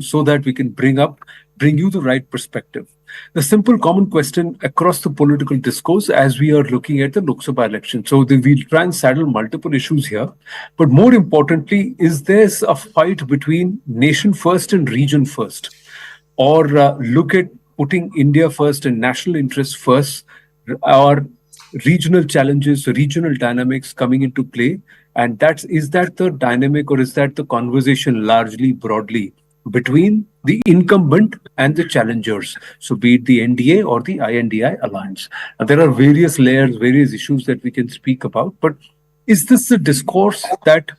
so that we can bring you the right perspective. The simple common question across the political discourse as we are looking at the Lok Sabha election. So we'll try and saddle multiple issues here. But more importantly, is there a fight between nation first and region first? Or look at putting India first and national interests first, or regional challenges, regional dynamics coming into play? And is that the dynamic, or is that the conversation largely broadly between the incumbent and the challengers? So be it the NDA or the INDI alliance. Now, there are various layers, various issues that we can speak about, but is this the discourse that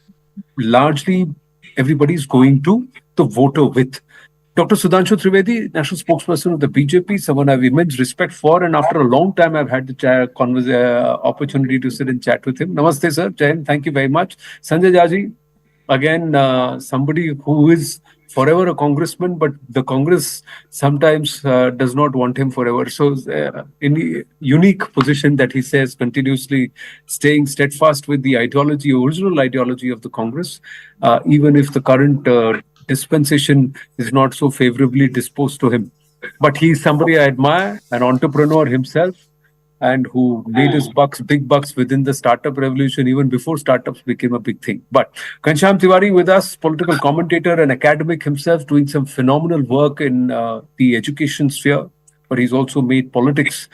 largely everybody's going to the voter with? Dr. Sudhanshu Trivedi, national spokesperson of the BJP, someone I have immense respect for, and after a long time, I've had the opportunity to sit and chat with him. Namaste, sir. Jain, thank you very much. Sanjay Jaji, again, somebody who is forever a congressman, but the Congress sometimes does not want him forever. So, in the unique position that he says, continuously staying steadfast with the ideology, original ideology of the Congress, even if the current dispensation is not so favorably disposed to him. But he's somebody I admire, an entrepreneur himself, and who made his big bucks within the startup revolution, even before startups became a big thing. But Ghanshyam Tiwari with us, political commentator and academic himself, doing some phenomenal work in the education sphere, but he's also made politics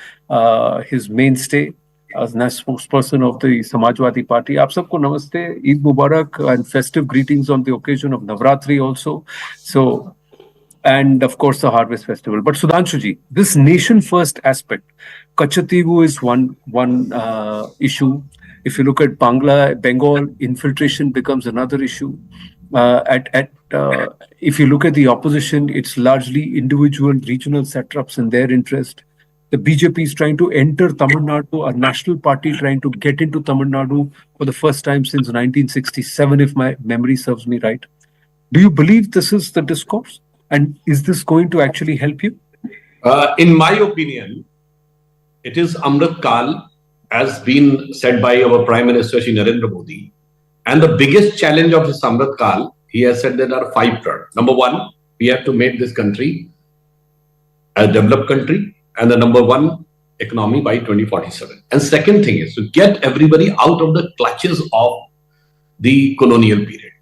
his mainstay as national spokesperson of the Samajwadi Party. Aap sabko namaste, Eid Mubarak, and festive greetings on the occasion of Navratri also. So, and of course the Harvest Festival. But Sudhanshuji, this nation first aspect, Kachativu is one issue. If you look at Bengal, infiltration becomes another issue. If you look at the opposition, it's largely individual regional satraps and their interest. The BJP is trying to enter Tamil Nadu, a national party trying to get into Tamil Nadu for the first time since 1967, if my memory serves me right. Do you believe this is the discourse? And is this going to actually help you? In my opinion, it is Amrit Kal, as been said by our Prime Minister Shri Narendra Modi. And the biggest challenge of this Amrit Kal, he has said there are 5 products. Number 1, we have to make this country a developed country and the number 1 economy by 2047. And second thing is to get everybody out of the clutches of the colonial period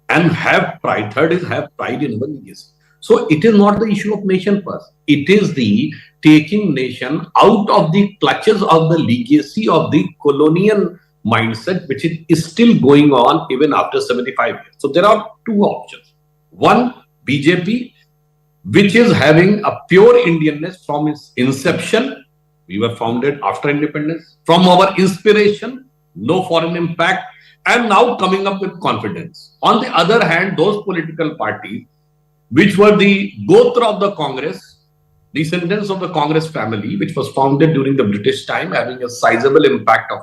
and have pride. Third is have pride in our legacy. So it is not the issue of nation first. It is the taking nation out of the clutches of the legacy of the colonial mindset, which is still going on even after 75 years. So there are 2 options. One, BJP, which is having a pure Indianness from its inception. We were founded after independence. From our inspiration, no foreign impact, and now coming up with confidence. On the other hand, those political parties, which were the Gotra of the Congress, descendants of the Congress family, which was founded during the British time, having a sizable impact of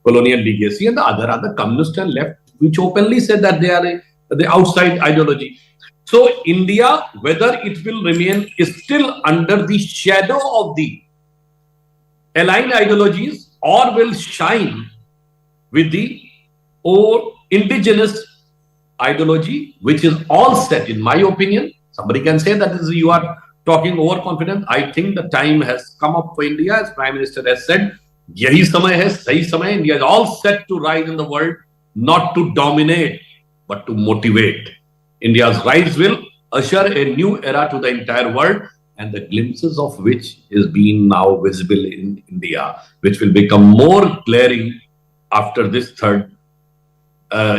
colonial legacy, and the other are the communist and left, which openly said that they are the outside ideology. So India, whether it will remain, is still under the shadow of the aligned ideologies or will shine with the indigenous ideology, which is all set, in my opinion. Somebody can say that you are talking overconfident. I think the time has come up for India, as Prime Minister has said. Yahi samay hai, sahi samay. India is all set to rise in the world, not to dominate, but to motivate. India's rise will usher a new era to the entire world, and the glimpses of which is being now visible in India, which will become more glaring after this third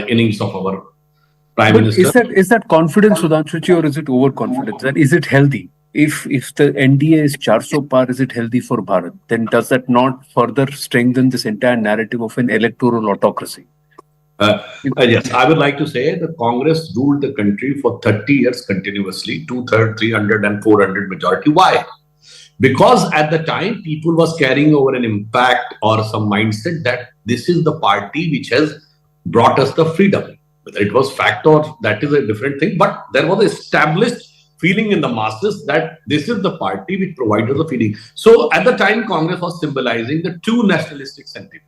innings of our Prime Minister. Is that confidence, Sudhanshuji, or is it overconfidence? And is it healthy? If the NDA is 400 par, is it healthy for Bharat? Then does that not further strengthen this entire narrative of an electoral autocracy? Yes, I would like to say the Congress ruled the country for 30 years continuously, 2/3, 300 and 400 majority. Why? Because at the time, people was carrying over an impact or some mindset that this is the party which has brought us the freedom. Whether it was fact or that is a different thing, but there was established feeling in the masses that this is the party which provided the feeling. So at the time, Congress was symbolizing the 2 nationalistic sentiment.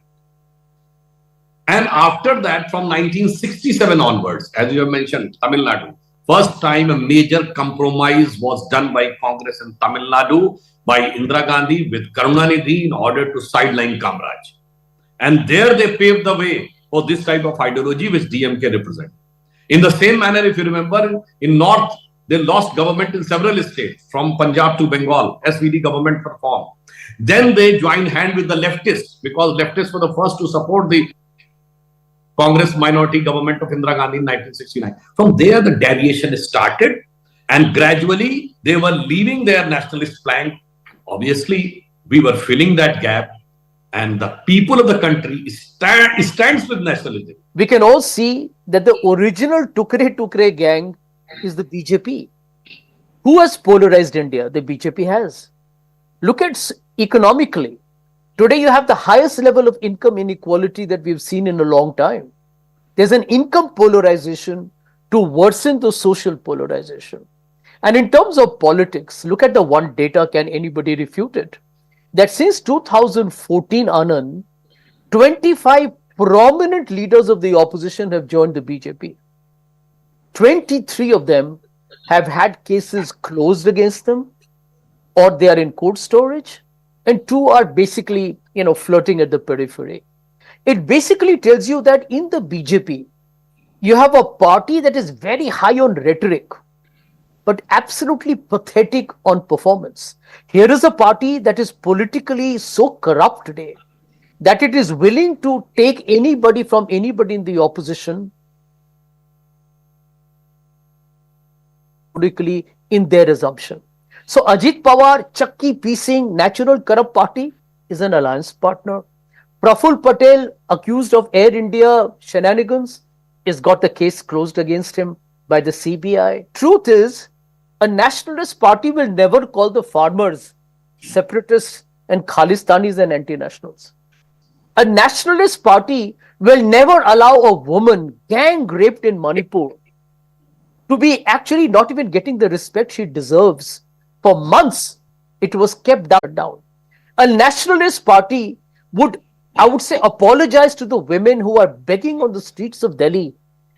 And after that, from 1967 onwards, as you have mentioned, Tamil Nadu, first time a major compromise was done by Congress in Tamil Nadu by Indira Gandhi with Karunanidhi in order to sideline Kamraj. And there they paved the way for this type of ideology which DMK represents. In the same manner, if you remember, in North, they lost government in several states, from Punjab to Bengal, SVD government formed. Then they joined hand with the leftists, because leftists were the first to support the Congress minority government of Indira Gandhi in 1969. From there, the deviation started, and gradually they were leaving their nationalist flank. Obviously, we were filling that gap, and the people of the country stands with nationalism. We can all see that the original Tukre gang is the BJP. Who has polarized India? The BJP has. Look at economically. Today you have the highest level of income inequality that we've seen in a long time. There's an income polarization to worsen the social polarization. And in terms of politics, look at the one data, can anybody refute it? That since 2014, Anand, 25 prominent leaders of the opposition have joined the BJP. 23 of them have had cases closed against them, or they are in court storage, and 2 are basically, flirting at the periphery. It basically tells you that in the BJP, you have a party that is very high on rhetoric, but absolutely pathetic on performance. Here is a party that is politically so corrupt today that it is willing to take anybody from anybody in the opposition politically in their assumption. So Ajit Pawar, Chakki piecing, natural corrupt party is an alliance partner. Praful Patel, accused of Air India shenanigans, has got the case closed against him by the CBI. Truth is, a nationalist party will never call the farmers separatists and Khalistanis and anti-nationals. A nationalist party will never allow a woman gang raped in Manipur to be actually not even getting the respect she deserves. For months, it was kept down. A nationalist party would, I would say, apologize to the women who are begging on the streets of Delhi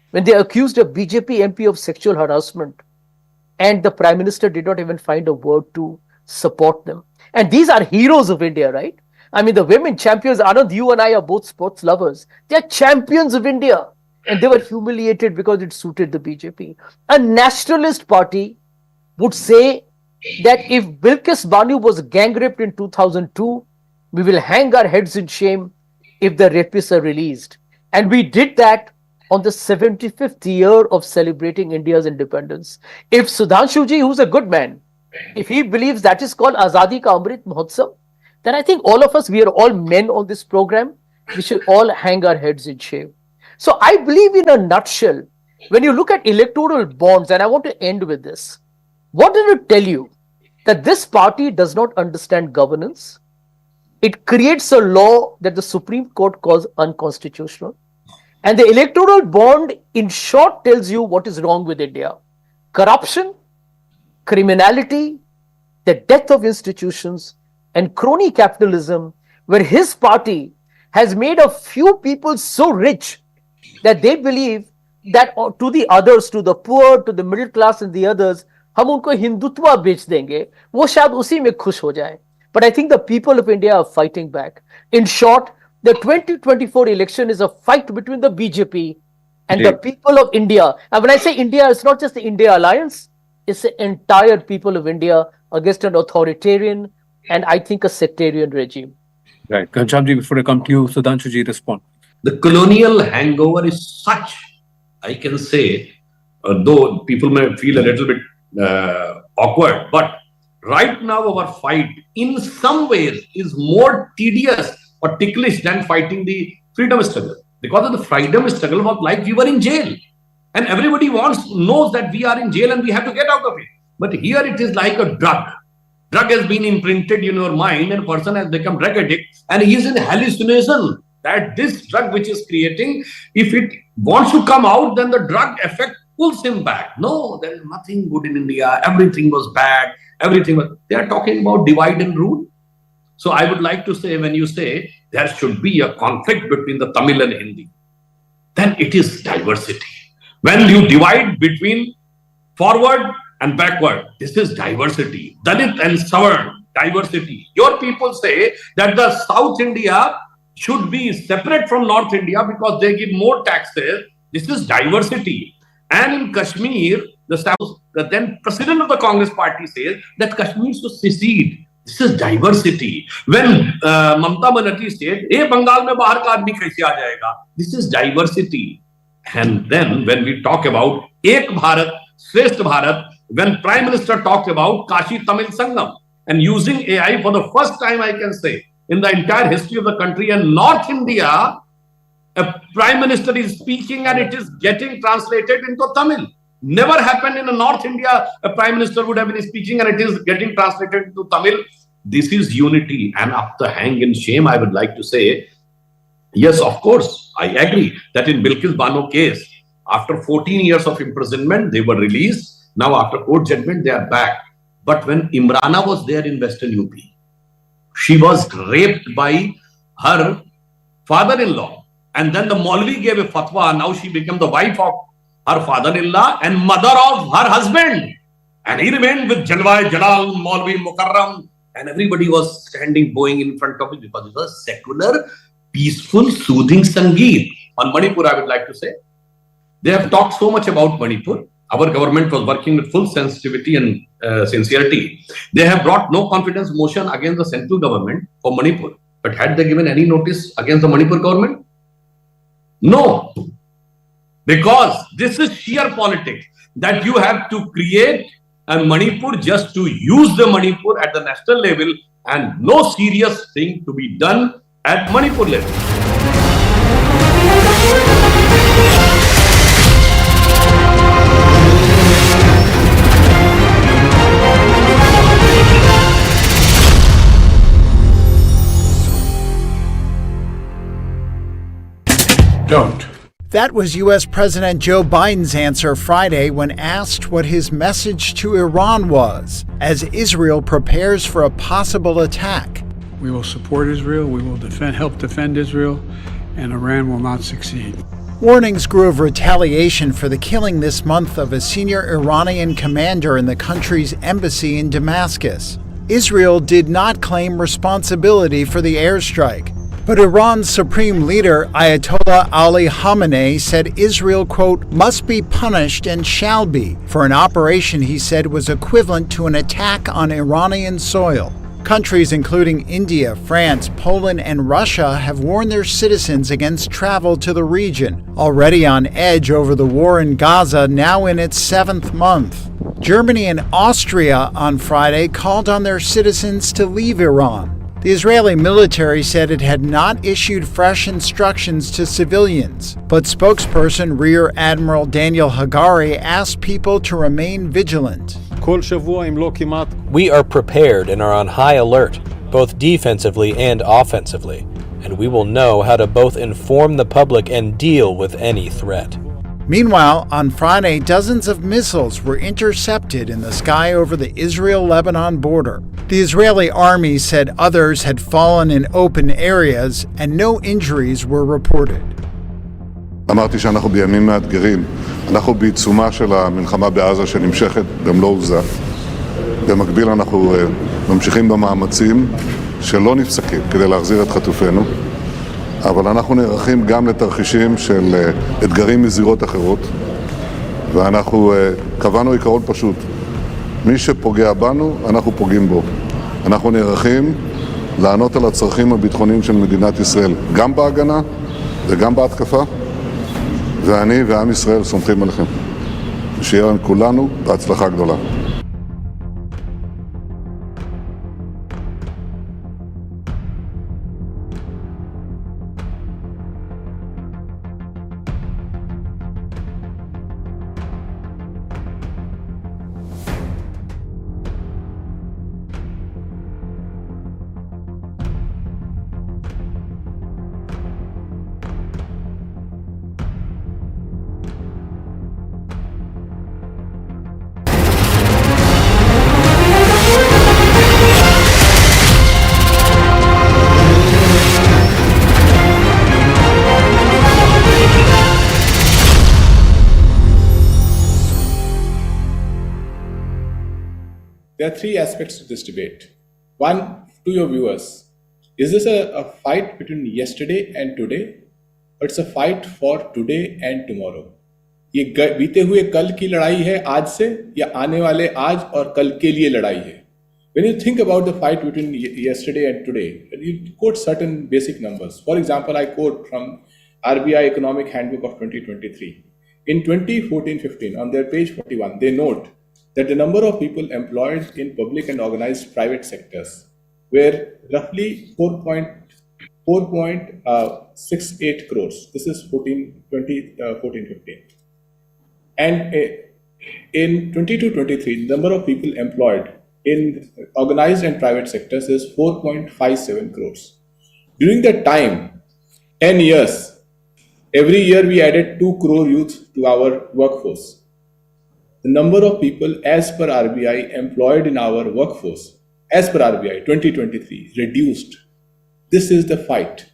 when they accused a BJP MP of sexual harassment, and the Prime Minister did not even find a word to support them. And these are heroes of India, right? I mean, the women champions, Anand, you and I are both sports lovers. They are champions of India. And they were humiliated because it suited the BJP. A nationalist party would say that if Bilkis Banu was gang raped in 2002, we will hang our heads in shame if the rapists are released. And we did that on the 75th year of celebrating India's independence. If Sudhanshuji, who's a good man, if he believes that is called Azadi Ka Amrit Mahotsav, then I think all of us, we are all men on this program, we should all hang our heads in shame. So I believe, in a nutshell, when you look at electoral bonds, and I want to end with this, what did it tell you? That this party does not understand governance. It creates a law that the Supreme Court calls unconstitutional. And the electoral bond, in short, tells you what is wrong with India. Corruption, criminality, the death of institutions, and crony capitalism, where his party has made a few people so rich that they believe that to the others, to the poor, to the middle class and the others, हम उनको हिंदुत्व बेच देंगे, वो शायद उसी में खुश हो जाए. But I think the people of India are fighting back. In short, the 2024 election is a fight between the BJP and the people of India. And when I say India, it's not just the India Alliance, it's the entire people of India against an authoritarian and I think a sectarian regime. Right. Ghanshyamji, before I come to you, Sudhanshuji, respond. The colonial hangover is such, I can say, though people may feel a little bit awkward, but right now our fight in some ways is more tedious or ticklish than fighting the freedom struggle. Because of the freedom struggle was like we were in jail. And everybody knows that we are in jail and we have to get out of it. But here it is like a drug. Drug has been imprinted in your mind and a person has become drug addict and he is in hallucination that this drug which is creating, if it wants to come out, then the drug effect pulls him back. No, there is nothing good in India. Everything was bad. They are talking about divide and rule. So I would like to say, when you say there should be a conflict between the Tamil and Hindi, then it is diversity. When you divide between forward and backward. This is diversity. Dalit and Savarn, diversity. Your people say that the South India should be separate from North India because they give more taxes. This is diversity. And in Kashmir, the then president of the Congress party says that Kashmir should secede. This is diversity. When Mamata Banerjee said, "Hey, Bengal mein bahar ka aadmi kaise aa jayega?" This is diversity. And then when we talk about Ek Bharat, Shrestha Bharat, when Prime Minister talked about Kashi Tamil Sangam and using AI for the first time, I can say, in the entire history of the country, and North India, a Prime Minister is speaking and it is getting translated into Tamil. Never happened in North India, a Prime Minister would have been speaking and it is getting translated into Tamil. This is unity. And up the hang in shame, I would like to say, yes, of course, I agree that in Bilkis Bano case, after 14 years of imprisonment, they were released. Now, after court judgment, they are back. But when Imrana was there in Western UP, she was raped by her father-in-law. And then the Maulvi gave a fatwa. Now she became the wife of her father-in-law and mother of her husband. And he remained with Jalwai Jalal, Maulvi Mukarram. And everybody was standing, bowing in front of it because it was secular, peaceful, soothing Sangeet. On Manipur, I would like to say, they have talked so much about Manipur. Our government was working with full sensitivity and sincerity. They have brought no confidence motion against the central government for Manipur. But had they given any notice against the Manipur government? No. Because this is sheer politics that you have to create a Manipur just to use the Manipur at the national level and no serious thing to be done at Manipur level. Don't. That was U.S. President Joe Biden's answer Friday when asked what his message to Iran was as Israel prepares for a possible attack. We will support Israel, we will help defend Israel, and Iran will not succeed. Warnings grew of retaliation for the killing this month of a senior Iranian commander in the country's embassy in Damascus. Israel did not claim responsibility for the airstrike. But Iran's supreme leader, Ayatollah Ali Khamenei, said Israel, quote, must be punished and shall be for an operation he said was equivalent to an attack on Iranian soil. Countries including India, France, Poland, and Russia have warned their citizens against travel to the region, already on edge over the war in Gaza, now in its 7th month. Germany and Austria on Friday called on their citizens to leave Iran. The Israeli military said it had not issued fresh instructions to civilians, but spokesperson Rear Admiral Daniel Hagari asked people to remain vigilant. We are prepared and are on high alert, both defensively and offensively, and we will know how to both inform the public and deal with any threat. Meanwhile, on Friday, dozens of missiles were intercepted in the sky over the Israel-Lebanon border. The Israeli army said others had fallen in open areas and no injuries were reported. אמרתי שאנחנו בימים מאתגרים. אנחנו בעיצומה של המלחמה בעזה שנמשכת במלוא עוזה. במקביל אנחנו ממשיכים במאמצים שלא נפסקים כדי להחזיר את חטופינו. אבל אנחנו נערכים גם לתרחישים של אתגרים מזירות אחרות. ואנחנו קבענו עיקרון פשוט. מי שפוגע בנו, אנחנו פוגעים בו. אנחנו נערכים לענות על הצרכים הביטחוניים של מדינת ישראל, גם בהגנה וגם בהתקפה. ואני ועם ישראל סומכים עליכם. שיהיה לכולנו בהצלחה גדולה. there are three aspects to this debate. One, to your viewers, is this a fight between yesterday and today? Or it's a fight for today and tomorrow? ये बीते हुए कल की लड़ाई है आज से, या आने वाले आज और कल के लिए लड़ाई है? When you think about the fight between yesterday and today, you quote certain basic numbers. For example, I quote from RBI Economic Handbook of 2023. In 2014-15, on their page 41, they note that the number of people employed in public and organized private sectors were roughly 4.68 crores. This is 2014-15. And in 22-23, the number of people employed in organized and private sectors is 4.57 crores. During that time, 10 years, every year we added 2 crore youth to our workforce. The number of people as per RBI employed in our workforce, as per RBI 2023, reduced. This is the fight.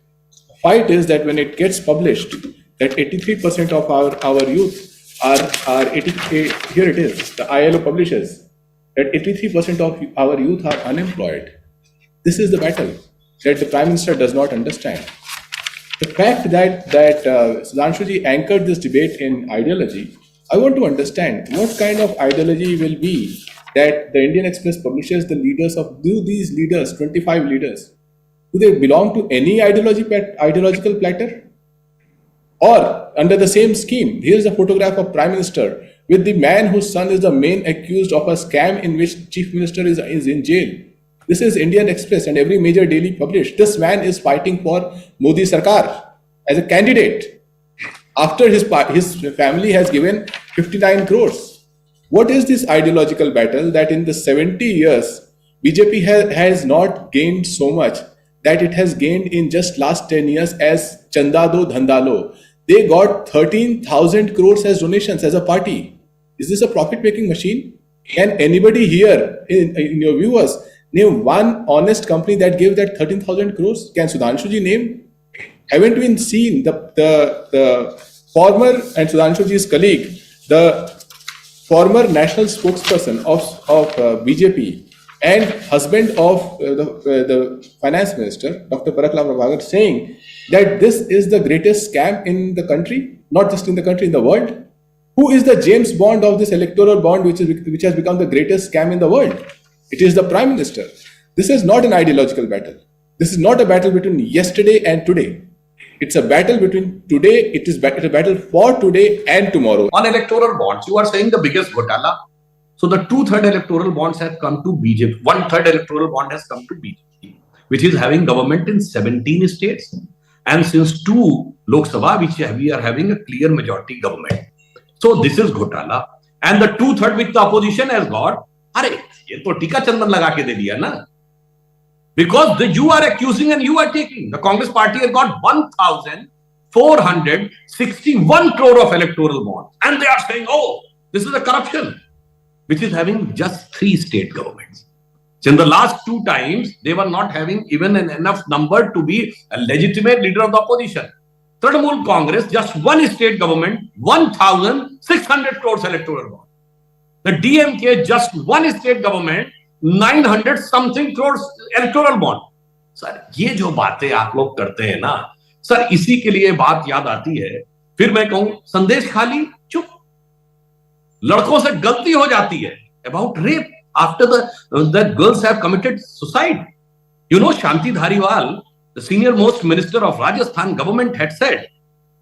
The fight is that when it gets published, that 83% of our youth are here it is, the ILO publishes that 83% of our youth are unemployed. This is the battle that the Prime Minister does not understand. The fact that Sudhanshuji anchored this debate in ideology, I want to understand what kind of ideology will be that the Indian Express publishes the leaders of, do these leaders, 25 leaders, do they belong to any ideological platter? Or under the same scheme, here's a photograph of Prime Minister with the man whose son is the main accused of a scam in which Chief Minister is in jail. This is Indian Express and every major daily published. This man is fighting for Modi Sarkar as a candidate after his family has given 59 crores. What is this ideological battle that in the 70 years, BJP has not gained so much that it has gained in just last 10 years as Chanda Do Dhanda Lo? They got 13,000 crores as donations as a party. Is this a profit-making machine? Can anybody here, in your viewers, name one honest company that gave that 13,000 crores? Can Sudhanshuji name? Haven't we seen the former and Sudhanshuji's colleague, the former national spokesperson of BJP and husband of the finance minister, Dr. Paraklava Prabhakar, saying that this is the greatest scam in the country, not just in the country, in the world? Who is the James Bond of this electoral bond which has become the greatest scam in the world? It is the Prime Minister. This is not an ideological battle. This is not a battle between yesterday and today. It's a battle between today, it is a battle for today and tomorrow. On electoral bonds, you are saying the biggest ghotala. So the 2/3 electoral bonds have come to BJP. 1/3 electoral bond has come to BJP, which is having government in 17 states. And since 2 Lok Sabha, which we are having a clear majority government. So this is ghotala. And the 2/3 which the opposition has got, ye to tika chandan laga ke de diya na. Because you are accusing and you are taking. The Congress party has got 1,461 crore of electoral bonds. And they are saying, oh, this is a corruption, which is having just 3 state governments. So in the last 2 times, they were not having even enough number to be a legitimate leader of the opposition. Trinamool Congress, just 1 state government, 1,600 crores electoral bond. The DMK, just 1 state government, 900 something crores electoral bond. Sir ये जो बातें आप लोग करते हैं ना sir, इसी के लिए बात याद आती है. फिर मैं कहूं संदेश खाली चुप. लड़कों से गलती हो जाती है about rape after the girls have committed suicide. You know, Shanti Dhariwal, the senior most minister of Rajasthan government, had said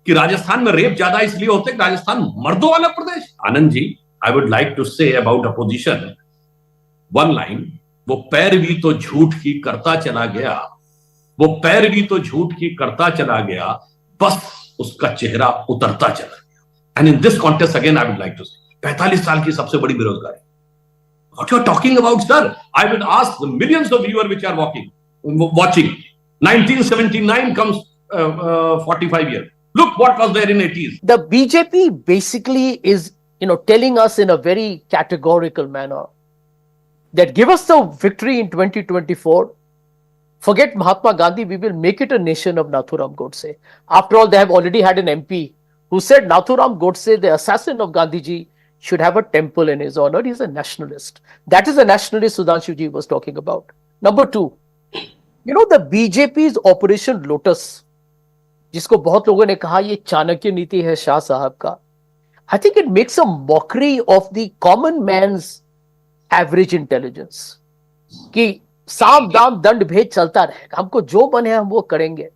कि राजस्थान में रेप ज्यादा इसलिए होते कि राजस्थान मर्दों वाला प्रदेश. Anand ji, I would like to say about opposition one line, वो पैरवी तो झूठ की करता चला गया, वो पैरवी तो झूठ की करता चला गया, बस उसका चेहरा उतरता चला गया. And in this context again I would like to say 45 साल की सबसे बड़ी बेरोजगारी. What you are talking about, sir? I would ask the millions of viewers which are watching. 1979 comes 45 years. Look what was there in 80s. The BJP basically is, telling us in a very categorical manner that give us the victory in 2024. Forget Mahatma Gandhi, we will make it a nation of Nathuram Godse. After all, they have already had an MP who said Nathuram Godse, the assassin of Gandhiji, should have a temple in his honor. He's a nationalist. That is the nationalist Sudhanshu ji was talking about. Number two, the BJP's Operation Lotus, जिसको बहुत लोगों ने कहा ये चाणक्य नीति है शाह साहब का. I think it makes a mockery of the common man's average intelligence. कि साम दाम दंड भेद चलता रहेगा, हमको जो मन है हम वो करेंगे.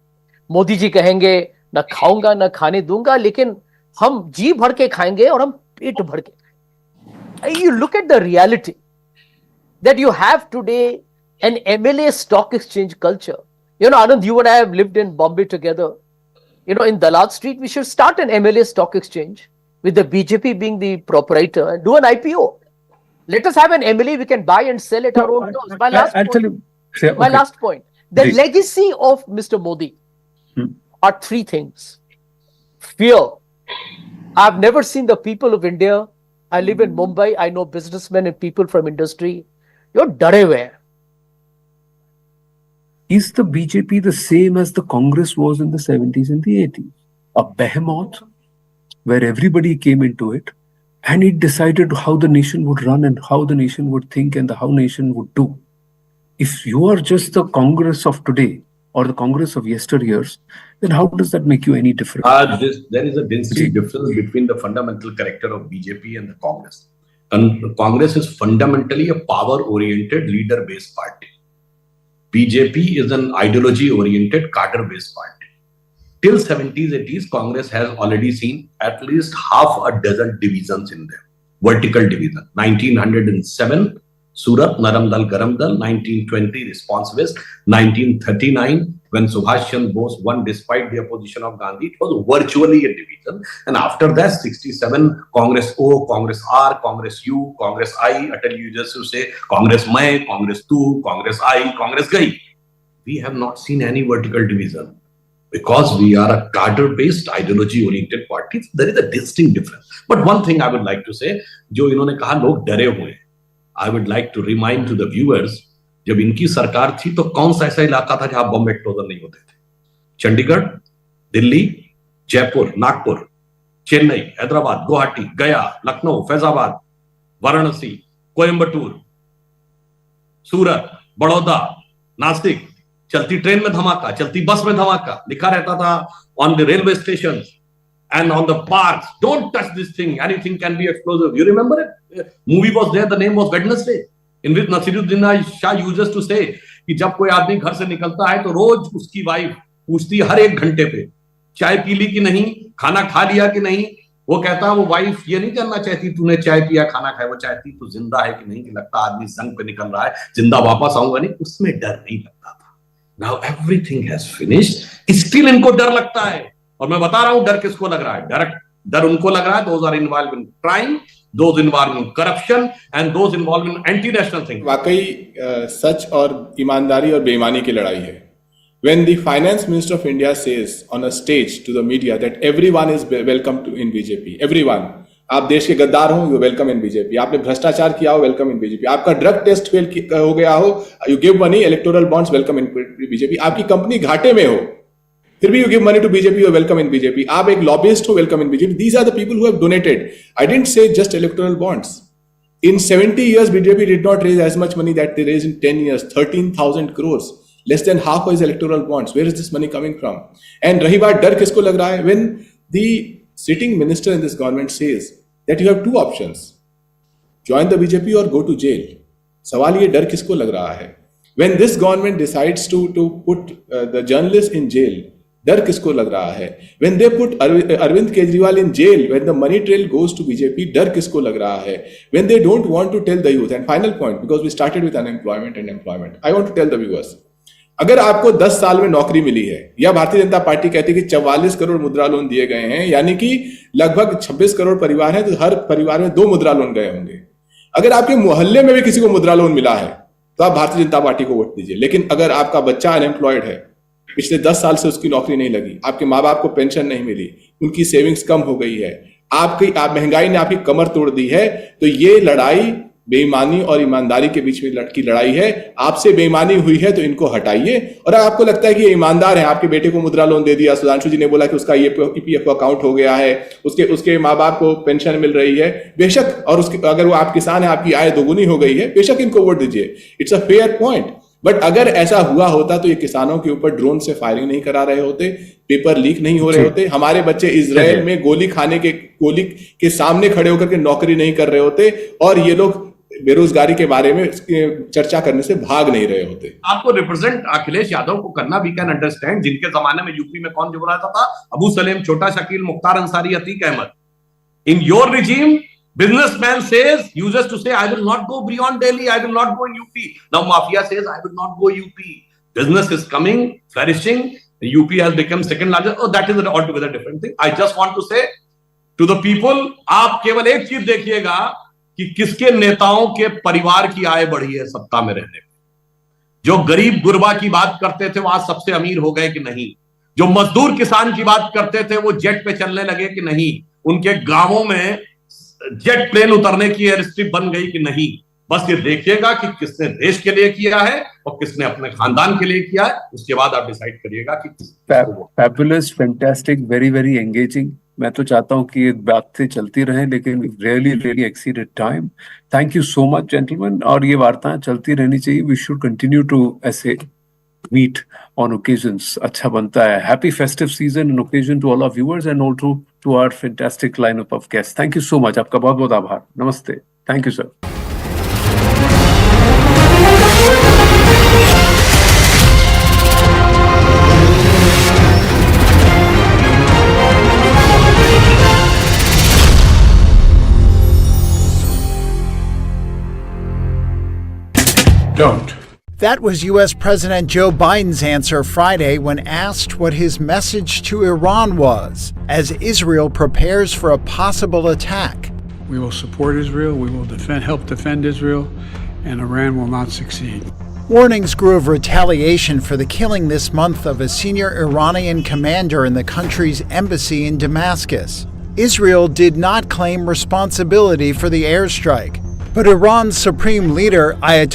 मोदी जी कहेंगे ना खाऊंगा ना खाने दूंगा, लेकिन हम जी भर के खाएंगे और हम पेट भर के खाएंगे. You look at the reality that you have today an MLA stock exchange culture. Anand, you and I have lived in Bombay together. In Dalal Street, we should start an MLA stock exchange with the BJP being the proprietor and do an IPO. Let us have an MLA we can buy and sell at our own terms. My last point. The legacy of Mr. Modi are three things. Fear. I've never seen the people of India. I live in Mumbai. I know businessmen and people from industry. You're डरे हुए हैं. Is the BJP the same as the Congress was in the 70s and the 80s? A behemoth where everybody came into it and it decided how the nation would run and how the nation would think and how nation would do. If you are just the Congress of today or the Congress of yesteryears, then how does that make you any different? There is a density difference between the fundamental character of BJP and the Congress. And Congress is fundamentally a power-oriented, leader-based party. BJP is an ideology-oriented, cadre-based party. Till 70s, 80s, Congress has already seen at least half a dozen divisions in there. Vertical division. 1907, Surat, Naram Dal, Garam Dal. 1920, Response West. 1939, when Subhash Chandra Bose won despite the opposition of Gandhi, it was virtually a division. And after that, 67, Congress O, Congress R, Congress U, Congress I. Atal used to say, Congress Mai, Congress Tu, Congress I, Congress Gai. We have not seen any vertical division. Because we are a cadre-based, ideology-oriented party, there is a distinct difference. But one thing I would like to say, जो इन्होंने कहा लोग डरे हुए हैं, I would like to remind to the viewers, जब इनकी सरकार थी तो कौन सा ऐसा इलाका था जहां बम एक्सप्लोजन नहीं होते थे? चंडीगढ़, दिल्ली, जयपुर, नागपुर, चेन्नई, हैदराबाद, गुवाहाटी, गया, लखनऊ, फैजाबाद, वाराणसी, कोयम्बटूर, सूरत, बड़ौदा, नासिक, चलती ट्रेन में धमाका, चलती बस में धमाका, लिखा रहता था on the railway stations and on the parks, don't touch this thing, anything can be explosive. You remember it? Movie was there, the name was Wednesday, in which Nasiruddin Shah used to say कि जब कोई आदमी घर से निकलता है तो रोज उसकी वाइफ पूछती हर एक घंटे पे चाय पी ली कि नहीं, खाना खा लिया कि नहीं. वो कहता वो वाइफ ये नहीं जानना चाहती तूने चाय पिया खाना खाया, वो चाहती तू जिंदा है कि नहीं, कि लगता आदमी जंग पे निकल रहा है, जिंदा वापस आऊंगा नहीं. उसमें डर नहीं लगता था. Now everything has finished. Still इनको डर लगता है. और मैं बता रहा हूं डर किसको लग रहा है. डर उनको लग रहा है those are involved in crime, those involved in corruption and those involved in anti-national things. वाकई सच और ईमानदारी और बेईमानी की लड़ाई है. When the finance minister of India says on a stage to the media that everyone is welcome to in BJP, everyone, आप देश के गद्दार हो, you welcome in BJP. आपने भ्रष्टाचार किया हो, welcome in BJP. आपका ड्रग टेस्ट फेल हो गया हो, you give money, electoral bonds, welcome in BJP. आपकी कंपनी घाटे में हो, फिर भी you give money to BJP, you welcome in BJP. आप एक lobbyist हो, welcome in BJP. These are the people who have donated. I didn't say just electoral bonds. In 70 years, BJP did not raise as much money that they raised in 10 years, 13,000 crores. Less than half of his electoral bonds. Where is this money coming from? And रही बात डर किसको लग रहा है? When the sitting minister in this government says that you have two options, join the BJP or go to jail. सवाल ये डर किसको लग रहा है? When this government decides to put the journalists in jail, डर किसको लग रहा है? When they put Arvind Kejriwal in jail, when the money trail goes to BJP, डर किसको लग रहा है? When they don't want to tell the youth, and final point, because we started with unemployment and employment, I want to tell the viewers, अगर आपको 10 साल में नौकरी मिली है या भारतीय जनता पार्टी कहती है कि 44 करोड़ मुद्रा लोन दिए गए हैं, यानी कि लगभग 26 करोड़ परिवार हैं, तो हर परिवार में 2 मुद्रा लोन गए होंगे. अगर आपके मोहल्ले में भी किसी को मुद्रा लोन मिला है तो आप भारतीय जनता पार्टी को वोट दीजिए. लेकिन अगर आपका बच्चा अनएम्प्लॉयड है, पिछले 10 साल से उसकी नौकरी नहीं लगी, आपके माँ बाप को पेंशन नहीं मिली, उनकी सेविंग्स कम हो गई है, आप महंगाई ने आपकी कमर तोड़ दी है, तो ये लड़ाई बेईमानी और ईमानदारी के बीच में की लड़ाई है। आपसे बेईमानी हुई है तो इनको हटाइए, और अगर आपको लगता है कि ये ईमानदार है, आपके बेटे को मुद्रा लोन दे दिया, सुधांशु जी ने बोला कि उसका ये ईपीएफ अकाउंट हो गया है, उसके माँ बाप को पेंशन मिल रही है, बेशक, और उसके अगर वो आप किसान है, आपकी आय दोगुनी हो गई है, बेशक इनको वोट दीजिए, it's a fair point. But अगर ऐसा हुआ होता तो ये किसानों के ऊपर ड्रोन से फायरिंग नहीं करा रहे होते, पेपर लीक नहीं हो रहे होते, हमारे बच्चे इजराइल में गोली के सामने खड़े होकर के नौकरी नहीं कर रहे होते, और ये लोग बेरोजगारी के बारे में चर्चा करने से भाग नहीं रहे होते। आपको रिप्रेजेंट अखिलेश यादव को करना, वी कैन अंडरस्टैंड। जिनके जमाने में यूपी में कौन जुमराता था? Abu Salem, Chhota Shakeel, Mukhtar Ansari, Atiq Ahmed. In your regime, businessman says, uses to say, I will not go beyond Delhi, I will not go in UP. Now mafia says, I will not go UP. Business is coming, flourishing. The UP has become second largest. Oh, that is an altogether different thing. I just want to say to the people, आप केवल एक चीज देखिएगा कि किसके नेताओं के परिवार की आय बढ़ी है सत्ता में रहने में। जो गरीब गुरबा की बात करते थे वो आज सबसे अमीर हो गए कि नहीं? जो मजदूर किसान की बात करते थे वो जेट पे चलने लगे कि नहीं? उनके गांवों में जेट प्लेन उतरने की एयर स्ट्रिप बन गई कि नहीं? बस ये देखिएगा कि किसने देश के लिए किया है और किसने अपने खानदान के लिए किया है, उसके बाद आप डिसाइड करिएगा कि fabulous, fantastic, very very engaging. मैं तो चाहता हूं कि ये बातें चलती रहें, लेकिन really really exceeded time. Thank you so much gentleman, और ये वार्ताएं चलती रहनी चाहिए। वी शुड कंटिन्यू टू ऐसे meet on occasions. अच्छा बनता है। Happy festive season and occasion to all our viewers and also to our fantastic lineup of guests. Thank you so much. आपका बहुत बहुत आभार। नमस्ते। Thank you, sir. Don't. That was U.S. President Joe Biden's answer Friday when asked what his message to Iran was as Israel prepares for a possible attack. We will support Israel. We will help defend Israel, and Iran will not succeed. Warnings grew of retaliation for the killing this month of a senior Iranian commander in the country's embassy in Damascus. Israel did not claim responsibility for the airstrike, but Iran's supreme leader, Ayatollah